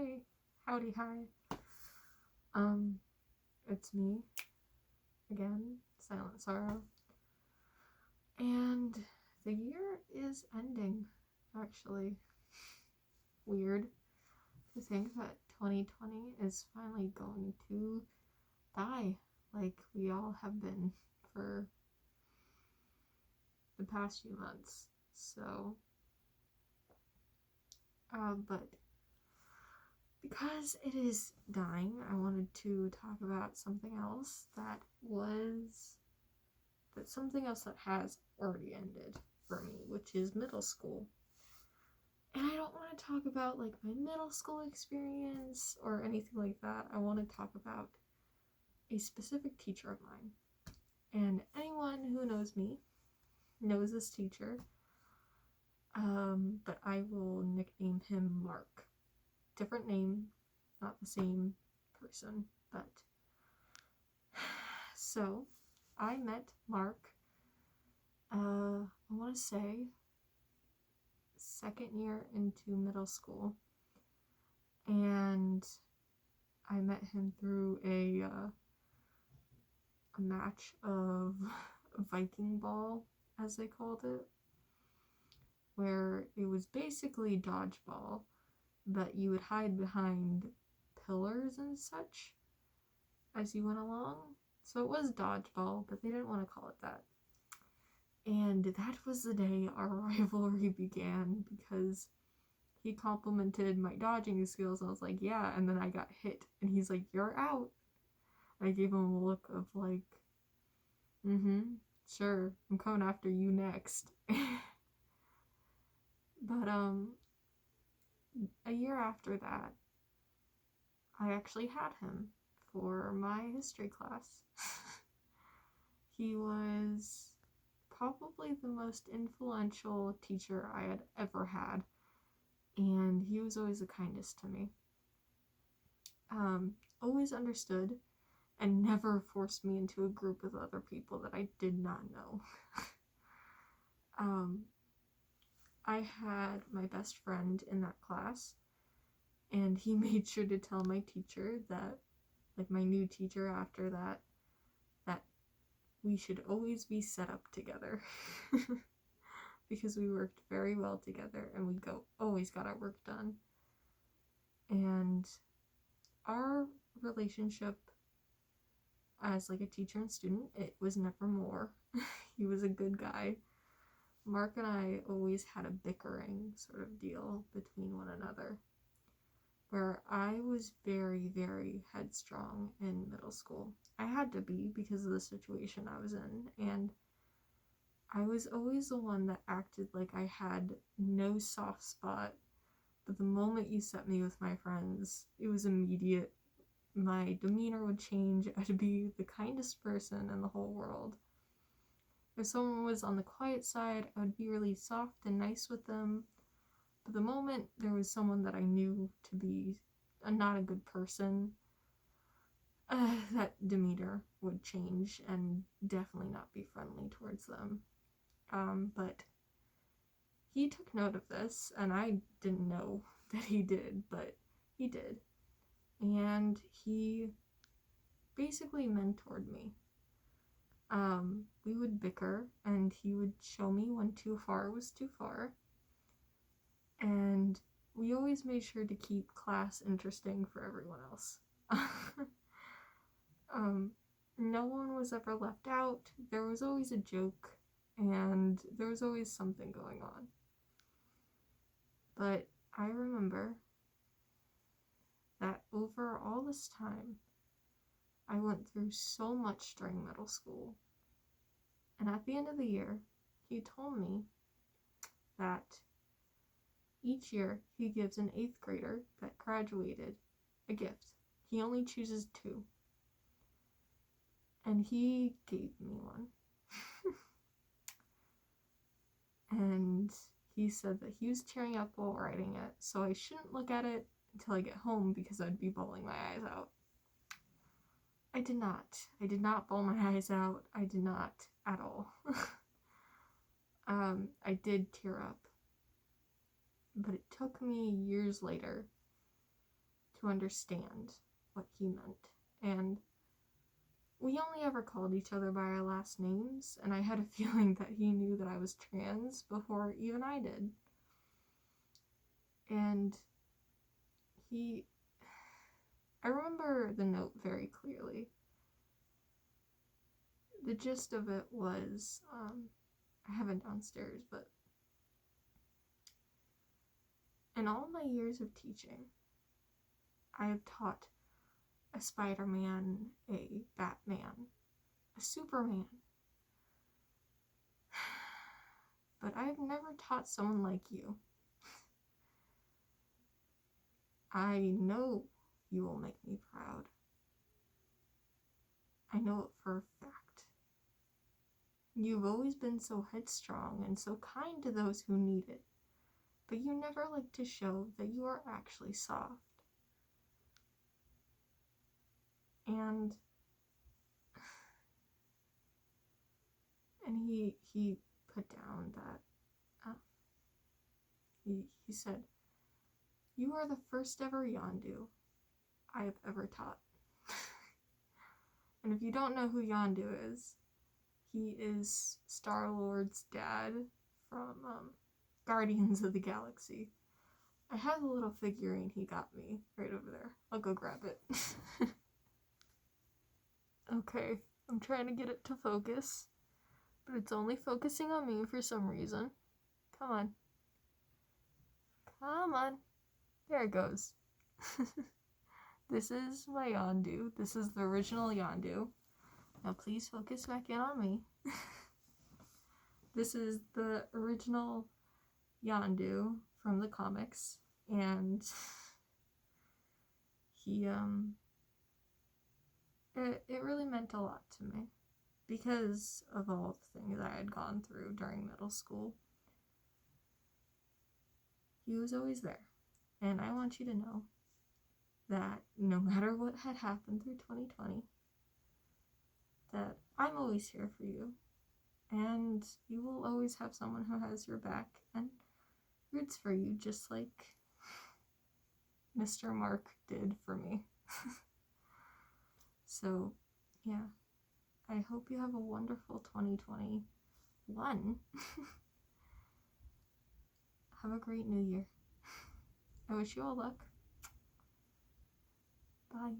Hey, howdy, hi. It's me again, Silent Sorrow. And the year is ending, actually. Weird to think that 2020 is finally going to die like we all have been for the past few months. So, but because it is dying, I wanted to talk about something else that has already ended for me, which is middle school. And I don't want to talk about like my middle school experience or anything like that. I want to talk about a specific teacher of mine. And anyone who knows me knows this teacher. But I will nickname him Mark. Different name, not the same person, but so I met Mark I want to say second year into middle school, and I met him through a match of Viking ball, as they called it, where it was basically dodgeball, but you would hide behind pillars and such as you went along. So it was dodgeball, but they didn't want to call it that. And that was the day our rivalry began, because he complimented my dodging skills, and I was like, yeah, and then I got hit, and he's like, you're out. I gave him a look of like, sure, I'm coming after you next. But a year after that, I actually had him for my history class. He was probably the most influential teacher I had ever had, and he was always the kindest to me. Always understood and never forced me into a group with other people that I did not know. I had my best friend in that class, and he made sure to tell my teacher that, like my new teacher after that we should always be set up together. Because we worked very well together, and we always got our work done. And our relationship as like a teacher and student, it was never more. He was a good guy. Mark and I always had a bickering sort of deal between one another, where I was very, very headstrong in middle school. I had to be because of the situation I was in, and I was always the one that acted like I had no soft spot, but the moment you set me with my friends, it was immediate. My demeanor would change. I'd be the kindest person in the whole world. If someone was on the quiet side, I would be really soft and nice with them. But the moment there was someone that I knew to be not a good person, that demeanor would change and definitely not be friendly towards them. But he took note of this, and I didn't know that he did, but he did. And he basically mentored me. We would bicker, and he would show me when too far was too far. And we always made sure to keep class interesting for everyone else. No one was ever left out. There was always a joke, and there was always something going on. But I remember that over all this time, I went through so much during middle school. And at the end of the year, he told me that each year he gives an 8th grader that graduated a gift. He only chooses 2. And he gave me one. And he said that he was tearing up while writing it, so I shouldn't look at it until I get home because I'd be bawling my eyes out. I did not bawl my eyes out. I did not at all. I did tear up, but it took me years later to understand what he meant. And we only ever called each other by our last names, and I had a feeling that he knew that I was trans before even I did. And I remember the note very clearly. The gist of it was, I have it downstairs, but in all my years of teaching, I have taught a Spider-Man, a Batman, a Superman. But I've never taught someone like you. I know you will make me proud. I know it for a fact. You've always been so headstrong and so kind to those who need it, but you never like to show that you are actually soft. And he put down that he said, "You are the first ever Yondu I have ever taught." And if you don't know who Yondu is, he is Star-Lord's dad from Guardians of the Galaxy. I have a little figurine he got me right over there. I'll go grab it. Okay, I'm trying to get it to focus, but it's only focusing on me for some reason. Come on. Come on. There it goes. This is my Yondu. This is the original Yondu. Now please focus back in on me. This is the original Yondu from the comics, and he, it really meant a lot to me because of all the things I had gone through during middle school. He was always there, and I want you to know that no matter what had happened through 2020, that I'm always here for you, and you will always have someone who has your back and roots for you, just like Mr. Mark did for me. So, yeah, I hope you have a wonderful 2021. Have a great new year. I wish you all luck. Bye.